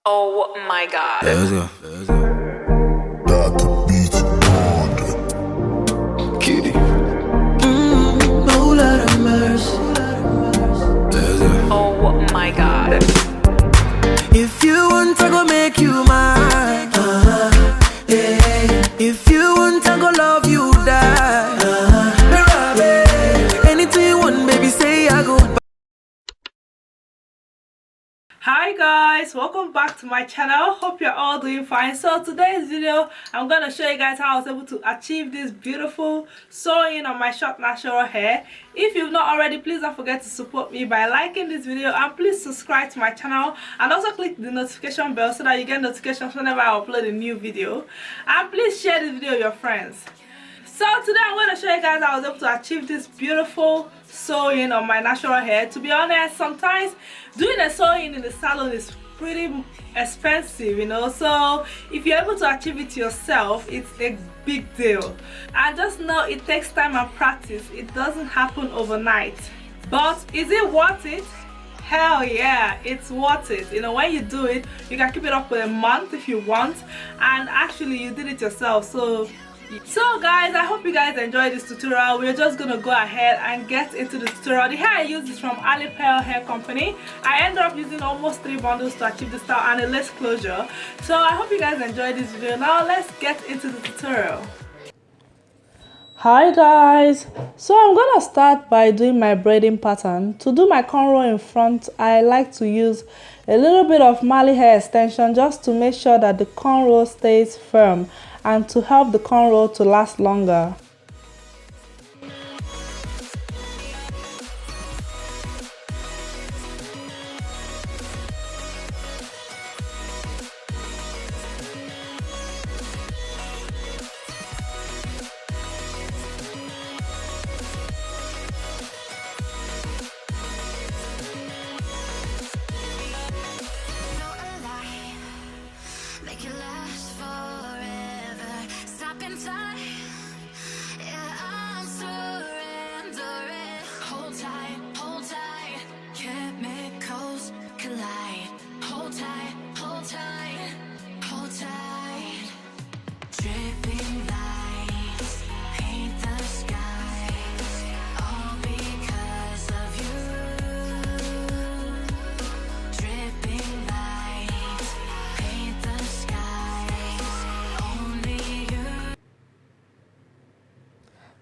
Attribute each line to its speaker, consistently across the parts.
Speaker 1: Oh my god.
Speaker 2: Let's go. Got the beat on. Kidi.
Speaker 3: Oh, Lord of mercy.
Speaker 2: Let's go.
Speaker 1: Oh my god.
Speaker 3: If you want, I go make you mine. Yeah. If you want, I go love you die. Anything you want, baby, say I go buy.
Speaker 4: Hi guys, welcome back to my channel. Hope you're all doing fine. So today's video, I'm going to show you guys how I was able to achieve this beautiful sewing on my short natural hair. If you've not already, please don't forget to support me by liking this video, and please subscribe to my channel and also click the notification bell so that you get notifications whenever I upload a new video. And please share this video with your friends. So today I'm going to show you guys how I was able to achieve this beautiful sewing on my natural hair. To be honest, sometimes doing a sewing in the salon is pretty expensive, you know, so if you're able to achieve it yourself, it's a big deal. And just know it takes time and practice. It doesn't happen overnight. But is it worth it? Hell yeah, it's worth it. You know, when you do it, you can keep it up for a month if you want, and actually you did it yourself. So guys, I hope you guys enjoyed this tutorial. We're just gonna go ahead and get into the tutorial. The hair I used is from Alipearl Hair Company. I ended up using almost 3 bundles to achieve this style and a lace closure. So I hope you guys enjoyed this video. Now let's get into the tutorial. Hi guys, so I'm gonna start by doing my braiding pattern. To do my cornrow in front, I like to use a little bit of Mali hair extension just to make sure that the cornrow stays firm and to help the cornrow to last longer.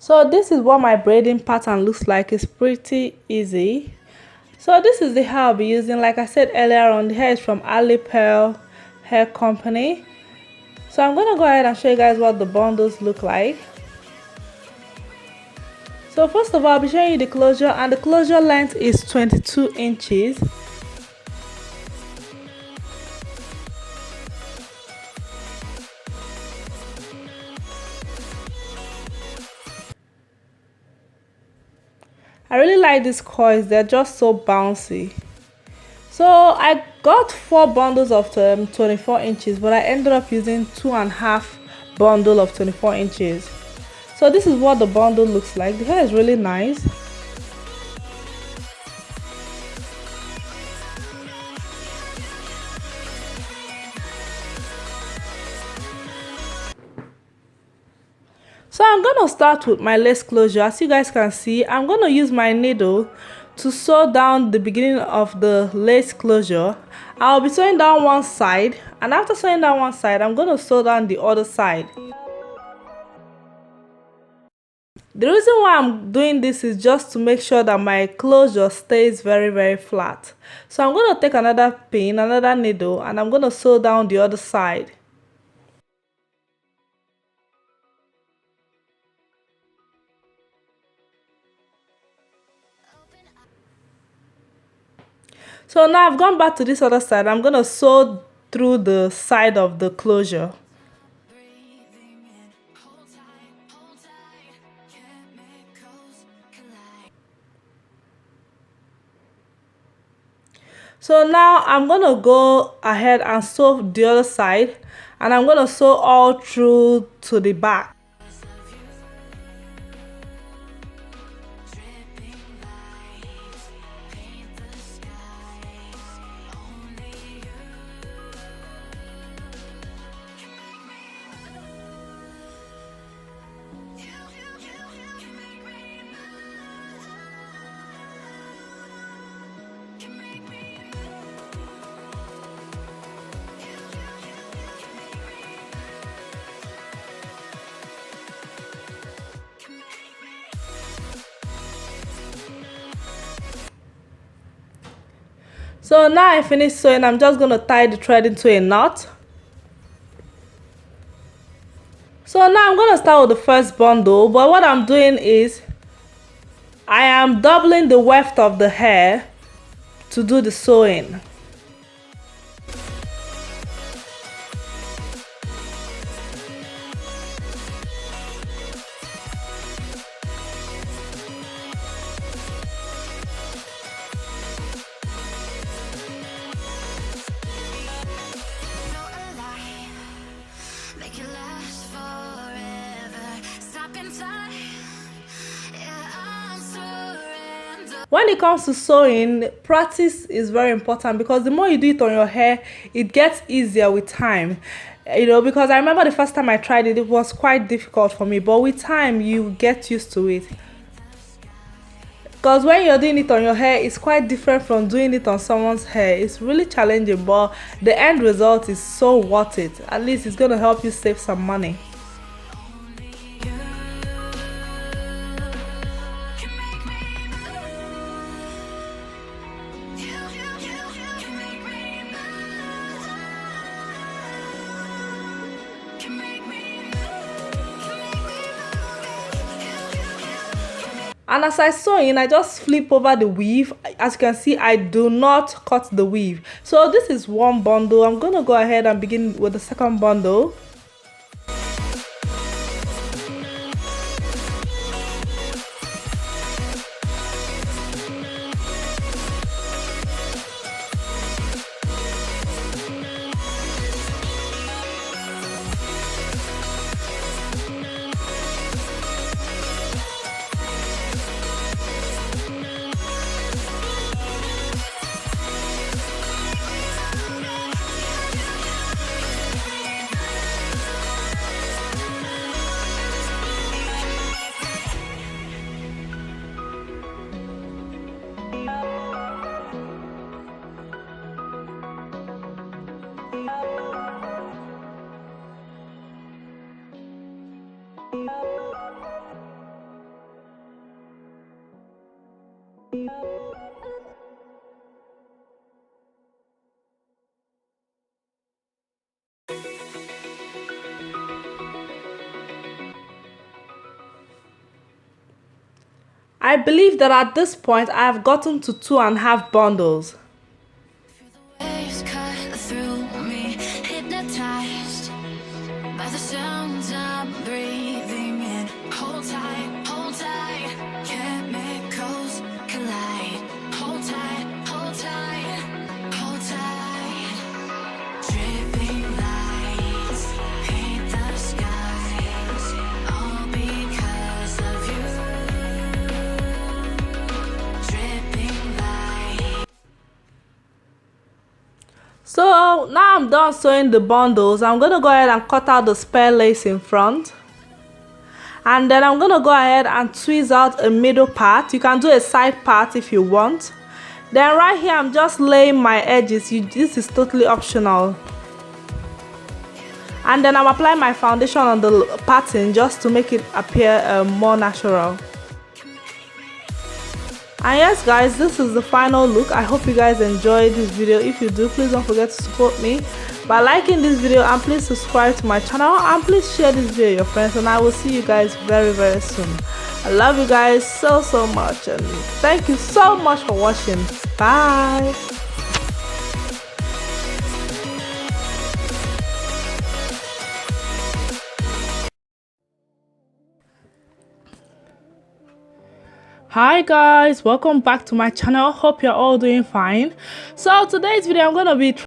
Speaker 4: So this is what my braiding pattern looks like. It's pretty easy. So this is the hair I'll be using. Like I said earlier on, the hair is from Alipearl Hair Company. So I'm going to go ahead and show you guys what the bundles look like. So first of all, I'll be showing you the closure, and the closure length is 22 inches. I really like these coils, they're just so bouncy. So I got 4 bundles of 24 inches, but I ended up using 2.5 bundle of 24 inches. So this is what the bundle looks like. The hair is really nice. So I'm going to start with my lace closure. As you guys can see, I'm going to use my needle to sew down the beginning of the lace closure. I'll be sewing down one side, and after sewing down one side, I'm going to sew down the other side. The reason why I'm doing this is just to make sure that my closure stays very flat. So I'm going to take another pin, another needle, and I'm going to sew down the other side. So now I've gone back to this other side. I'm going to sew through the side of the closure. So now I'm going to go ahead and sew the other side, and I'm going to sew all through to the back. So now I finished sewing. I'm just going to tie the thread into a knot. So now I'm going to start with the first bundle, but what I'm doing is I am doubling the weft of the hair to do the sewing. When it comes to sewing, practice is very important because the more you do it on your hair, it gets easier with time. You know, because I remember the first time I tried it, it was quite difficult for me, but with time you get used to it. Because when you're doing it on your hair, it's quite different from doing it on someone's hair. It's really challenging, but the end result is so worth it. At least it's going to help you save some money. And as I sew in, I just flip over the weave. As you can see, I do not cut the weave. So this is one bundle. I'm going to go ahead and begin with the second bundle. I believe that at this point I have gotten to 2.5 bundles.
Speaker 5: Waves cut through me, hypnotized by the sounds I'm breathing in. Hold tight, chemicals collide. Hold tight, hold tight, hold tight. Dripping lights paint the skies, all because of you.
Speaker 4: So now I'm done sewing the bundles. I'm going to go ahead and cut out the spare lace in front. And then I'm going to go ahead and tweeze out a middle part. You can do a side part if you want. Then right here I'm just laying my edges. This is totally optional. And then I'm applying my foundation on the pattern just to make it appear more natural. And yes guys, this is the final look. I hope you guys enjoyed this video. If you do, please don't forget to support me by liking this video, and please subscribe to my channel, and please share this video with your friends, and I will see you guys very soon. I love you guys so much, and thank you so much for watching. Bye. Hi guys, welcome back to my channel. Hope you're all doing fine. So today's video I'm going to be